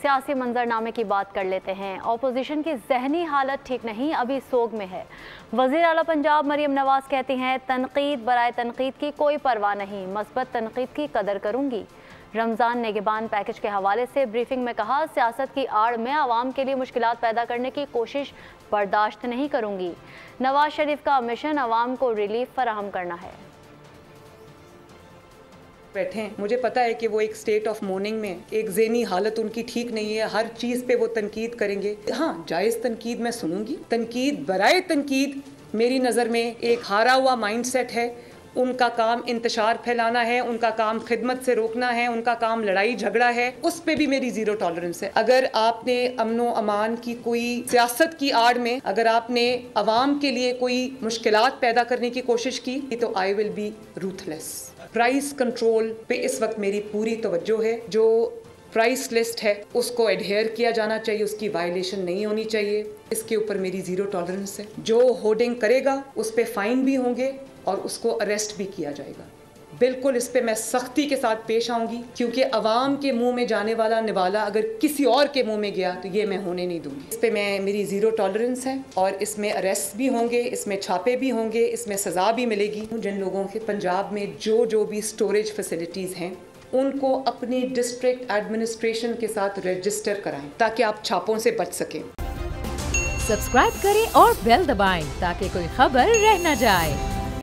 सियासी मंजरनामे की बात कर लेते हैं। ऑपोजिशन की जहनी हालत ठीक नहीं, अभी सोग में है। वज़ीर आला पंजाब मरीम नवाज कहती हैं, तनकीद बराए तनकीद की कोई परवाह नहीं, मस्बत तनकीद की कदर करूंगी। रमज़ान नेगेबान पैकेज के हवाले से ब्रीफिंग में कहा, सियासत की आड़ में आवाम के लिए मुश्किलात पैदा करने की कोशिश बर्दाश्त नहीं करूंगी। नवाज शरीफ का मिशन आवाम को रिलीफ फराहम करना है। बैठे हैं, मुझे पता है कि वो एक स्टेट ऑफ मोर्निंग में, एक ज़हनी हालत उनकी ठीक नहीं है, हर चीज़ पे वो तनकीद करेंगे। हाँ, जायज़ तनकीद मैं सुनूंगी। तनकीद बराए तनकीद मेरी नज़र में एक हारा हुआ माइंडसेट है। उनका काम इंतशार फैलाना है, उनका काम खिदमत से रोकना है, उनका काम लड़ाई झगड़ा है, उस पर भी मेरी ज़ीरो टॉलरेंस है। अगर आपने अमनो अमान की कोई सियासत की आड़ में अगर आपने अवाम के लिए कोई मुश्किलात पैदा करने की कोशिश की तो I will be ruthless. Price control पे इस वक्त मेरी पूरी तवज्जो है। जो प्राइस लिस्ट है उसको एडहेयर किया जाना चाहिए, उसकी वायलेशन नहीं होनी चाहिए। इसके ऊपर मेरी ज़ीरो टॉलरेंस है। जो होर्डिंग करेगा उस पर फाइन भी होंगे और उसको अरेस्ट भी किया जाएगा। बिल्कुल इस पे मैं सख्ती के साथ पेश आऊंगी, क्योंकि अवाम के मुंह में जाने वाला निवाला अगर किसी और के मुंह में गया तो ये मैं होने नहीं दूंगी। इस पे मेरी ज़ीरो टॉलरेंस है और इसमें अरेस्ट भी होंगे, इसमें छापे भी होंगे, इसमें सज़ा भी मिलेगी। जिन लोगों के पंजाब में जो भी स्टोरेज फैसिलिटीज़ हैं उनको अपनी डिस्ट्रिक्ट एडमिनिस्ट्रेशन के साथ रजिस्टर कराएं ताकि आप छापों से बच सकें। सब्सक्राइब करें और बेल दबाएं ताकि कोई खबर रह न जाए।